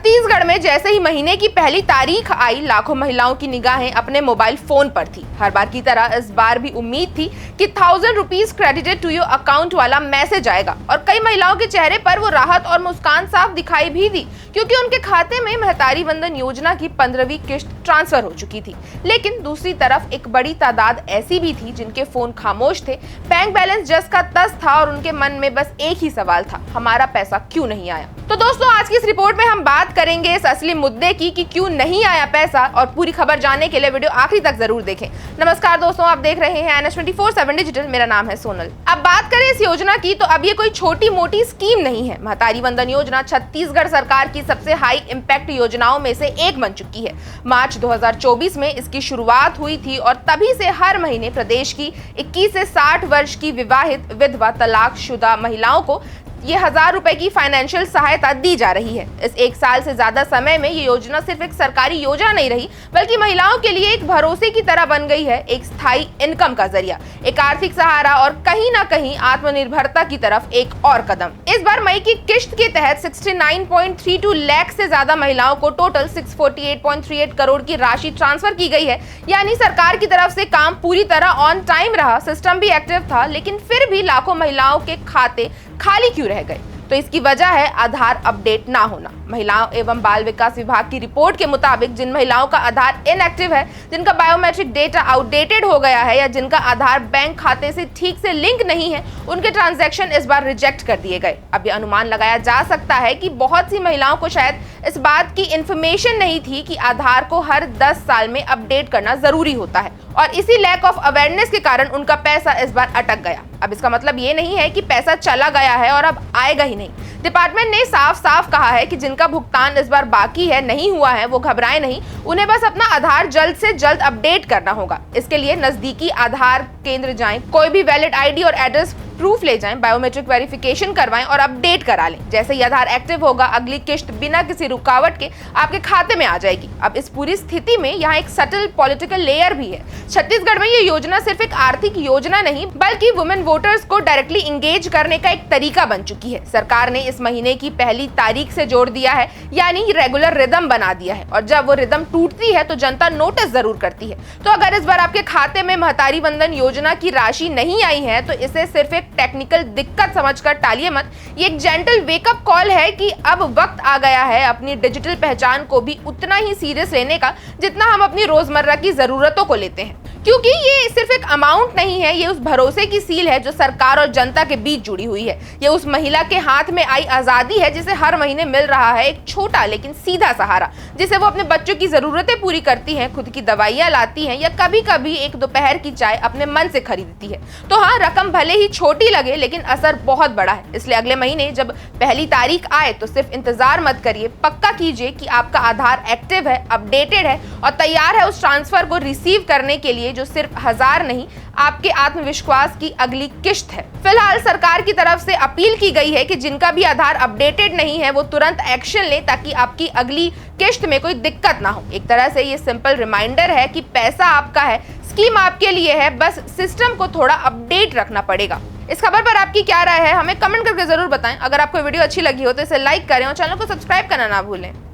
छत्तीसगढ़ में जैसे ही महीने की पहली तारीख आई, लाखों महिलाओं की निगाहें अपने मोबाइल फोन पर थी। हर बार की तरह इस बार भी उम्मीद थी कि 1000 rupees credited to your account वाला मैसेज आएगा और कई महिलाओं के चेहरे पर वो राहत और मुस्कान साफ दिखाई भी दी, क्योंकि उनके खाते में महतारी वंदन योजना की 15वीं किश्त ट्रांसफर हो चुकी थी। लेकिन दूसरी तरफ एक बड़ी तादाद ऐसी भी थी जिनके फोन खामोश थे, बैंक बैलेंस जस का तस था और उनके मन में बस एक ही सवाल था, हमारा पैसा क्यों नहीं आया। तो दोस्तों, आज की इस रिपोर्ट में हम बात करेंगे इस असली मुद्दे की कि क्यों नहीं आया पैसा, और पूरी खबर जानने के लिए वीडियो आखिरी तक जरूर देखें। नमस्कार दोस्तों, आप देख रहे हैं NH24/7 डिजिटल। मेरा नाम है सोनल। अब बात करें इस योजना की, तो अब ये कोई छोटी मोटी स्कीम नहीं है। महतारी वंदन योजना छत्तीसगढ़ सरकार की सबसे हाई इंपैक्ट योजनाओं में से एक बन चुकी है। मार्च 2024 में इसकी शुरुआत हुई थी और तभी से हर महीने प्रदेश की 21 से 60 वर्ष की विवाहित, विधवा, तलाकशुदा महिलाओं को ये 1000 रुपए की फाइनेंशियल सहायता दी जा रही है। इस एक साल से ज्यादा समय में ये योजना सिर्फ एक सरकारी योजना नहीं रही, बल्कि महिलाओं के लिए एक भरोसे की तरह बन गई है, एक स्थायी इनकम का जरिया, एक आर्थिक सहारा और कहीं ना कहीं आत्मनिर्भरता की तरफ एक और कदम। इस बार मई की किश्त के तहत 69.32 लाख से ज्यादा महिलाओं को टोटल 648.38 करोड़ की राशि ट्रांसफर की गई है। यानी सरकार की तरफ से काम पूरी तरह ऑन टाइम रहा, सिस्टम भी एक्टिव था, लेकिन फिर भी लाखों महिलाओं के खाते खाली क्यों रह गए? तो इसकी वजह है आधार अपडेट ना होना। महिलाओं एवं बाल विकास विभाग की रिपोर्ट के मुताबिक जिन महिलाओं का आधार इनएक्टिव है, जिनका बायोमेट्रिक डेटा आउटडेटेड हो गया है या जिनका आधार बैंक खाते से ठीक से लिंक नहीं है, उनके ट्रांजैक्शन इस बार रिजेक्ट कर दिए गए। अब ये अनुमान लगाया जा सकता है कि बहुत सी महिलाओं को शायद इस बात की इंफॉर्मेशन नहीं थी कि आधार को हर 10 साल में अपडेट करना जरूरी होता है, और इसी लैक ऑफ अवेयरनेस के कारण उनका पैसा इस बार अटक गया। अब इसका मतलब ये नहीं है कि पैसा चला गया है और अब आएगा ही नहीं। डिपार्टमेंट ने साफ साफ कहा है कि जिनका भुगतान इस बार बाकी है, नहीं हुआ है, वो घबराए नहीं, उन्हें बस अपना आधार जल्द से जल्द अपडेट करना होगा। इसके लिए नजदीकी आधार केंद्र जाएं, कोई भी वैलिड आईडी और एड्रेस प्रूफ ले जाएं, बायोमेट्रिक वेरिफिकेशन करवाएं और अपडेट करा लें। जैसे ही आधार एक्टिव होगा, अगली किश्त बिना किसी रुकावट के आपके खाते में आ जाएगी। अब इस पूरी स्थिति में यहाँ एक सटल पॉलिटिकल लेयर भी है। छत्तीसगढ़ में ये योजना सिर्फ एक आर्थिक योजना नहीं, बल्कि वुमेन वोटर्स को डायरेक्टली इंगेज करने का एक तरीका बन चुकी है। सरकार ने इस महीने की पहली तारीख से जोड़ दिया है, यानी रेगुलर रिदम बना दिया है, और जब वो रिदम टूटती है तो जनता नोटिस जरूर करती है। तो अगर इस बार आपके खाते में महतारी वंदन योजना की राशि नहीं आई है, तो इसे सिर्फ एक टेक्निकल दिक्कत समझकर टालिए मत। ये एक जेंटल वेकअप कॉल है कि अब वक्त आ गया है अपनी डिजिटल पहचान को भी उतना ही सीरियस लेने का जितना हम अपनी रोजमर्रा की जरूरतों को लेते हैं, क्योंकि ये सिर्फ एक अमाउंट नहीं है, ये उस भरोसे की सील है जो सरकार और जनता के बीच जुड़ी हुई है। ये उस महिला के हाथ में आई आजादी है जिसे हर महीने मिल रहा है एक छोटा लेकिन सीधा सहारा, जिसे वो अपने बच्चों की जरूरतें पूरी करती हैं, खुद की दवाइयां लाती हैं या कभी कभी एक दोपहर की चाय अपने मन से खरीदती है। तो हाँ, रकम भले ही छोटी लगे, लेकिन असर बहुत बड़ा है। इसलिए अगले महीने जब पहली तारीख आए तो सिर्फ इंतजार मत करिए, पक्का कीजिए कि आपका आधार एक्टिव है, अपडेटेड है और तैयार है उस ट्रांसफर को रिसीव करने के लिए, जो सिर्फ 1000 नहीं, आपके आत्मविश्वास की अगली किश्त है। फिलहाल सरकार की तरफ से अपील की गई है कि जिनका भी आधार अपडेटेड नहीं है, वो तुरंत एक्शन ले ताकि आपकी अगली किश्त में कोई दिक्कत ना हो। एक तरह से ये सिंपल रिमाइंडर है कि पैसा आपका है, स्कीम आपके लिए है, बस सिस्टम को थोड़ा अपडेट रखना पड़ेगा। इस खबर पर आपकी क्या राय है, हमें कमेंट करके जरूर बताएं। अगर आपको वीडियो अच्छी लगी हो तो इसे लाइक करें और चैनल को सब्सक्राइब करना ना भूलें।